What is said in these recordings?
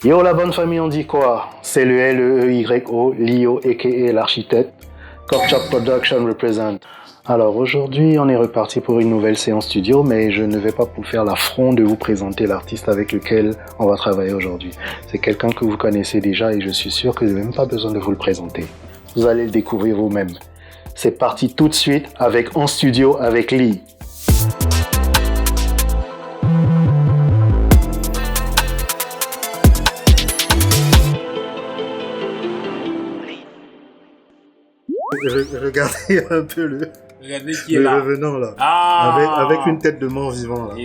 Yo la bonne famille, on dit quoi? C'est le LEEYO, Lio a.k.a. l'architecte. Copchop Production represent. Alors aujourd'hui, on est reparti pour une nouvelle séance studio, mais je ne vais pas vous faire l'affront de vous présenter l'artiste avec lequel on va travailler aujourd'hui. C'est quelqu'un que vous connaissez déjà et je suis sûr que je n'ai même pas besoin de vous le présenter. Vous allez le découvrir vous-même. C'est parti tout de suite avec En Studio avec Lee. Regardez un peu le revenant là. Avec une tête de mort vivant là.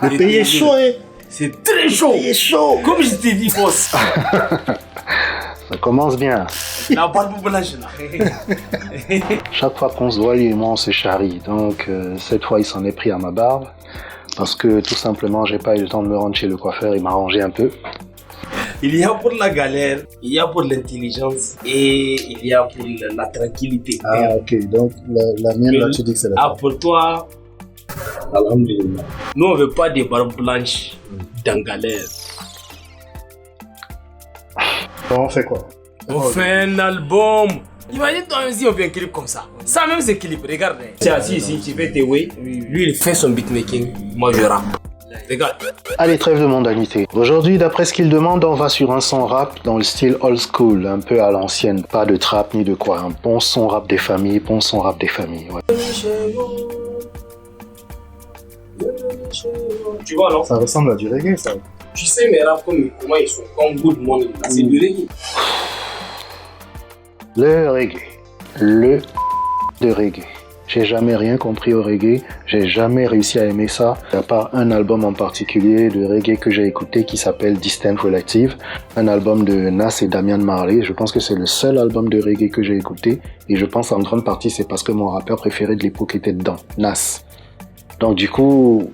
Le pays est chaud, hein. C'est très chaud. Le pays est chaud. Comme je t'ai dit, boss. Ça commence bien. La barbe blanche là. Chaque fois qu'on se voit, lui et moi, on se charrie. Donc cette fois, il s'en est pris à ma barbe. Parce que tout simplement, j'ai pas eu le temps de me rendre chez le coiffeur et m'arranger un peu. Il y a pour la galère, il y a pour l'intelligence et il y a pour la tranquillité. Ah ok, donc la mienne là tu dis que c'est la Ah pour toi, alhamdulillah. Nous on veut pas des barbes blanches dans galère. On fait quoi? On fait un album. Imagine toi si on fait un clip comme ça. Ça même c'est clip, regarde. Tu es assis ici, tu fais tes way. Lui il fait son beatmaking, moi je rappe. Regarde. Allez, trêve de mondanité. Aujourd'hui, d'après ce qu'il demande, on va sur un son rap dans le style old school, un peu à l'ancienne. Pas de trap ni de quoi. Un bon son rap des familles, bon son rap des familles. Ouais. Tu vois non? Ça ressemble à du reggae ça. Tu sais mes rap comment ils sont comme Good Morning. C'est du reggae. Le reggae. Le de reggae. J'ai jamais rien compris au reggae, j'ai jamais réussi à aimer ça, à part un album en particulier de reggae que j'ai écouté qui s'appelle Distant Relative, un album de Nas et Damian Marley. Je pense que c'est le seul album de reggae que j'ai écouté et je pense en grande partie c'est parce que mon rappeur préféré de l'époque était dedans, Nas. Donc du coup...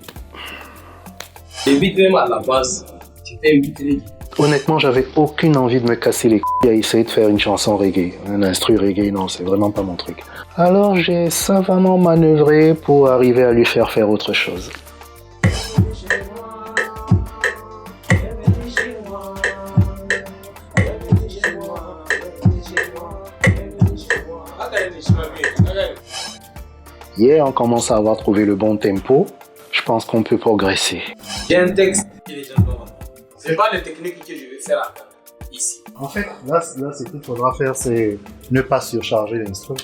Les beats même à la base, c'était un beat reggae. Honnêtement, j'avais aucune envie de me casser les couilles à essayer de faire une chanson reggae. Un instru reggae, non, c'est vraiment pas mon truc. Alors j'ai savamment manœuvré pour arriver à lui faire autre chose. Hier, on commence à avoir trouvé le bon tempo. Je pense qu'on peut progresser. J'ai un texte qui est déjà devant. C'est pas les techniques que je vais faire ici. En fait, là ce qu'il faudra faire, c'est ne pas surcharger l'instrument.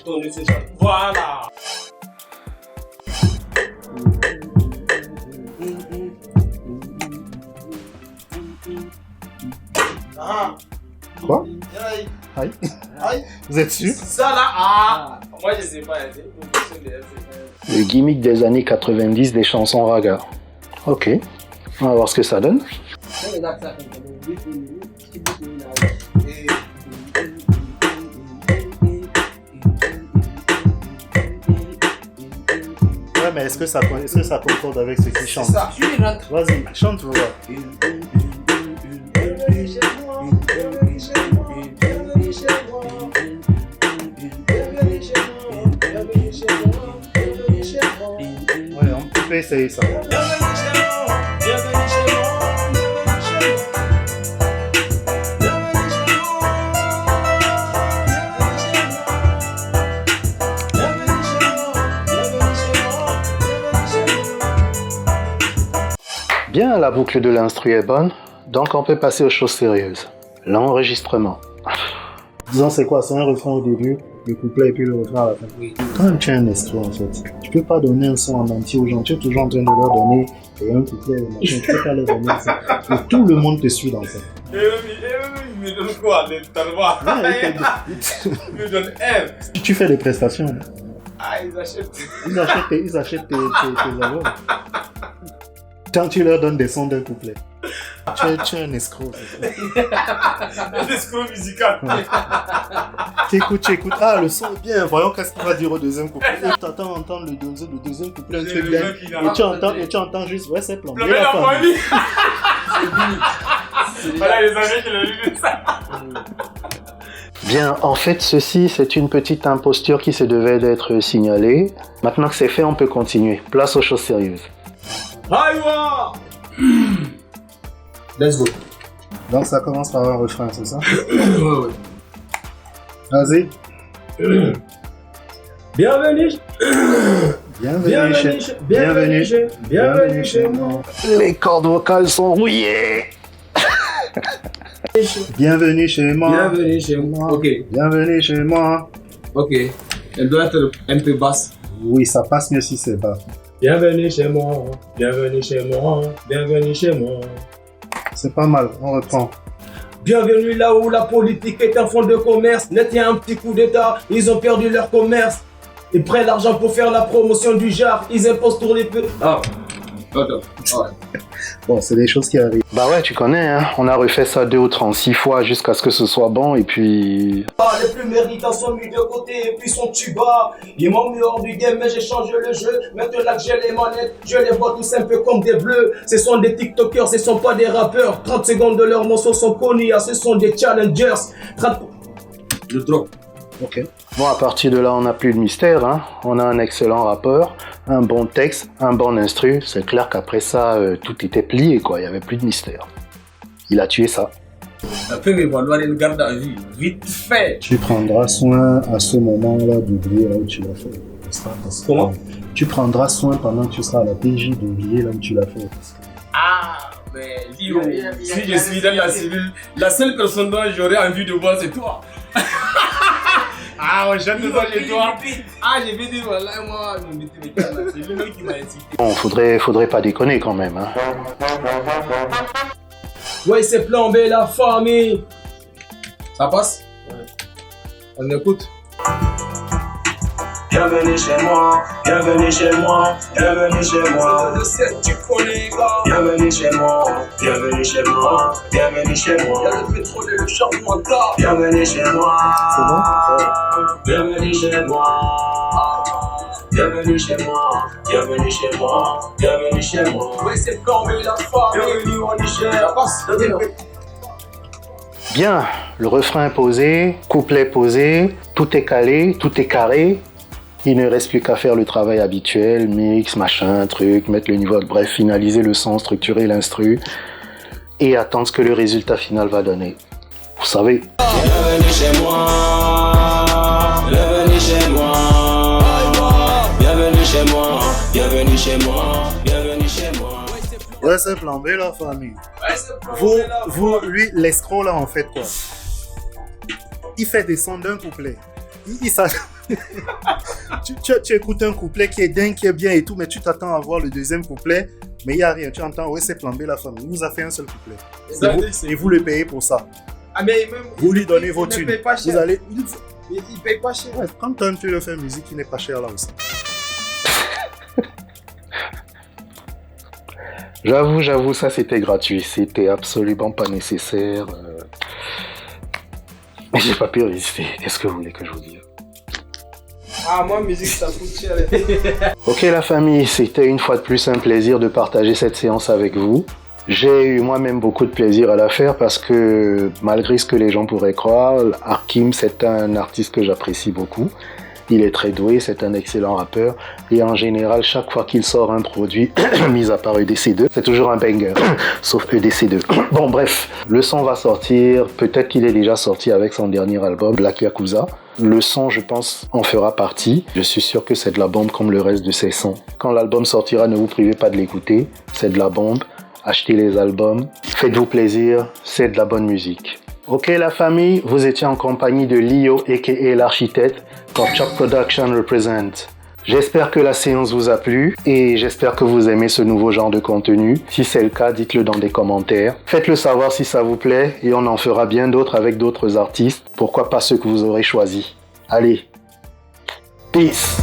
Voilà. Ah. Quoi? Aïe. Aïe. Vous êtes sûr? Ça là, moi je sais pas. Le gimmick des années 90 des chansons raga. Ok, on va voir ce que ça donne. Ouais, mais est-ce que ça concorde avec ce qu'il chante? Ça. Vas-y, chante, vous voir. Ouais, on peut essayer ça. Bien, la boucle de l'instru est bonne, donc on peut passer aux choses sérieuses. L'enregistrement. Disons c'est quoi? C'est un refrain au début, le couplet et puis le refrain à la fin. Oui. Quand même tu es un escroc en fait. Tu peux pas donner un son en entier aux gens, tu es toujours en train de leur donner un couplet, machin, tu peux pas leur donner ça. Et tout le monde te suit dans ça. Il me donne quoi? Il me donne R. Tu fais des prestations. Ah, ils achètent. Ils achètent tes albums. Quand tu leur donnes des sons d'un couplet. Tu es un escroc. Un escroc musical. Tu écoutes. Ah, le son est bien. Voyons qu'est-ce qu'il va dire au deuxième couplet. Tu entends entendre le deuxième couplet, un truc bien. Et tu entends juste, ouais, c'est plombé. La famille. Voilà les amis qui l'ont lu ça. Bien, en fait, ceci, c'est une petite imposture qui se devait d'être signalée. Maintenant que c'est fait, on peut continuer. Place aux choses sérieuses. Aïwa! Let's go. Donc ça commence par un refrain, c'est ça? Ouais. Vas-y. Bienvenue. Bienvenue chez moi. Les cordes vocales sont rouillées. Bienvenue chez moi. Bienvenue chez moi. Ok. Bienvenue chez moi. Ok. Elle doit être un peu basse. Oui, ça passe mieux si c'est bas. Bienvenue chez moi. Bienvenue chez moi. Bienvenue chez moi. C'est pas mal, on reprend. Bienvenue là où la politique est un fonds de commerce. Net, y a un petit coup d'état, ils ont perdu leur commerce. Ils prennent l'argent pour faire la promotion du genre. Ils imposent pour les peu. Ah, attends. Ouais. Bon, c'est des choses qui arrivent. Bah ouais, tu connais, hein. On a refait ça 2 ou 36 fois jusqu'à ce que ce soit bon et puis... Les plus méritants sont mis de côté et puis sont tuba. Ils m'ont mis hors du game mais j'ai changé le jeu. Maintenant que j'ai les manettes, je les vois tous un peu comme des bleus. Ce sont des tiktokers, ce sont pas des rappeurs. 30 secondes de leurs morceaux sont connus, ce sont des challengers. 30... Le drop. Ok. Bon, à partir de là, on n'a plus de mystère, hein. On a un excellent rappeur, un bon texte, un bon instru. C'est clair qu'après ça, tout était plié, quoi. Il n'y avait plus de mystère. Il a tué ça. Après, mais valoir une garde à vue, vite fait. Tu prendras soin à ce moment-là d'oublier là où tu l'as fait. Comment? Tu prendras soin pendant que tu seras à la PJ d'oublier là où tu l'as fait. Ah, mais Lio, si je suis dans la cellule, la seule personne dont j'aurais envie de voir, c'est toi. Ah, on chante ça chez toi. Ah, j'ai fait dire, voilà, moi, c'est lui qui m'a incité. Bon, faudrait pas déconner quand même, hein. Ouais, c'est plombé la famille. Ça passe? Ouais. On écoute. Bienvenue chez moi, bienvenue chez moi, bienvenue chez moi. Je sais que tu connais, gars. Bienvenue chez moi, bienvenue chez moi, bienvenue chez moi. Y'a le pétrole et le charbon, gars. Bienvenue chez moi. C'est bon? Bienvenue chez moi. Bienvenue chez moi, bienvenue chez moi, bienvenue chez moi. Ouais, c'est plombé la famille. Bienvenue au Niger. Ça passe? Bien, le refrain est posé, couplet posé, tout est calé, tout est carré. Il ne reste plus qu'à faire le travail habituel, mix, machin, truc, mettre le niveau, bref, finaliser le son, structurer l'instru et attendre ce que le résultat final va donner. Vous savez. Bienvenue chez moi, bienvenue chez moi, bienvenue chez moi, bienvenue chez moi, bienvenue chez moi. Ouais, c'est flambé la famille. Ouais, c'est plombé la famille. Lui, l'escroc là, en fait quoi? Il fait des sons d'un couplet. Tu écoutes un couplet qui est dingue, qui est bien et tout, mais tu t'attends à voir le deuxième couplet, mais il n'y a rien. Tu entends, ouais, c'est flambé la famille. Il nous a fait un seul couplet. Et vous le payez pour ça. Ah, mais même, Vous lui donnez vos thunes. Il ne paye pas cher. Vous allez. Il paye pas cher. Ouais, quand tu le fais musique, il n'est pas cher là aussi. J'avoue, ça c'était gratuit, c'était absolument pas nécessaire. Mais j'ai pas pu résister. Qu'est-ce que vous voulez que je vous dise? Ah, moi, musique, ça coûte cher. Ok la famille, c'était une fois de plus un plaisir de partager cette séance avec vous. J'ai eu moi-même beaucoup de plaisir à la faire parce que malgré ce que les gens pourraient croire, Hakim c'est un artiste que j'apprécie beaucoup. Il est très doué, c'est un excellent rappeur et en général chaque fois qu'il sort un produit, mis à part EDC2, c'est toujours un banger, sauf EDC2. Bon bref, le son va sortir, peut-être qu'il est déjà sorti avec son dernier album, Black Yakuza. Le son, je pense, en fera partie. Je suis sûr que c'est de la bombe comme le reste de ses sons. Quand l'album sortira, ne vous privez pas de l'écouter, c'est de la bombe. Achetez les albums, faites-vous plaisir, c'est de la bonne musique. Ok la famille, vous étiez en compagnie de Lio aka l'architecte, Korchak Production represent. J'espère que la séance vous a plu et j'espère que vous aimez ce nouveau genre de contenu. Si c'est le cas, dites-le dans des commentaires. Faites-le savoir si ça vous plaît et on en fera bien d'autres avec d'autres artistes. Pourquoi pas ceux que vous aurez choisis. Allez, peace!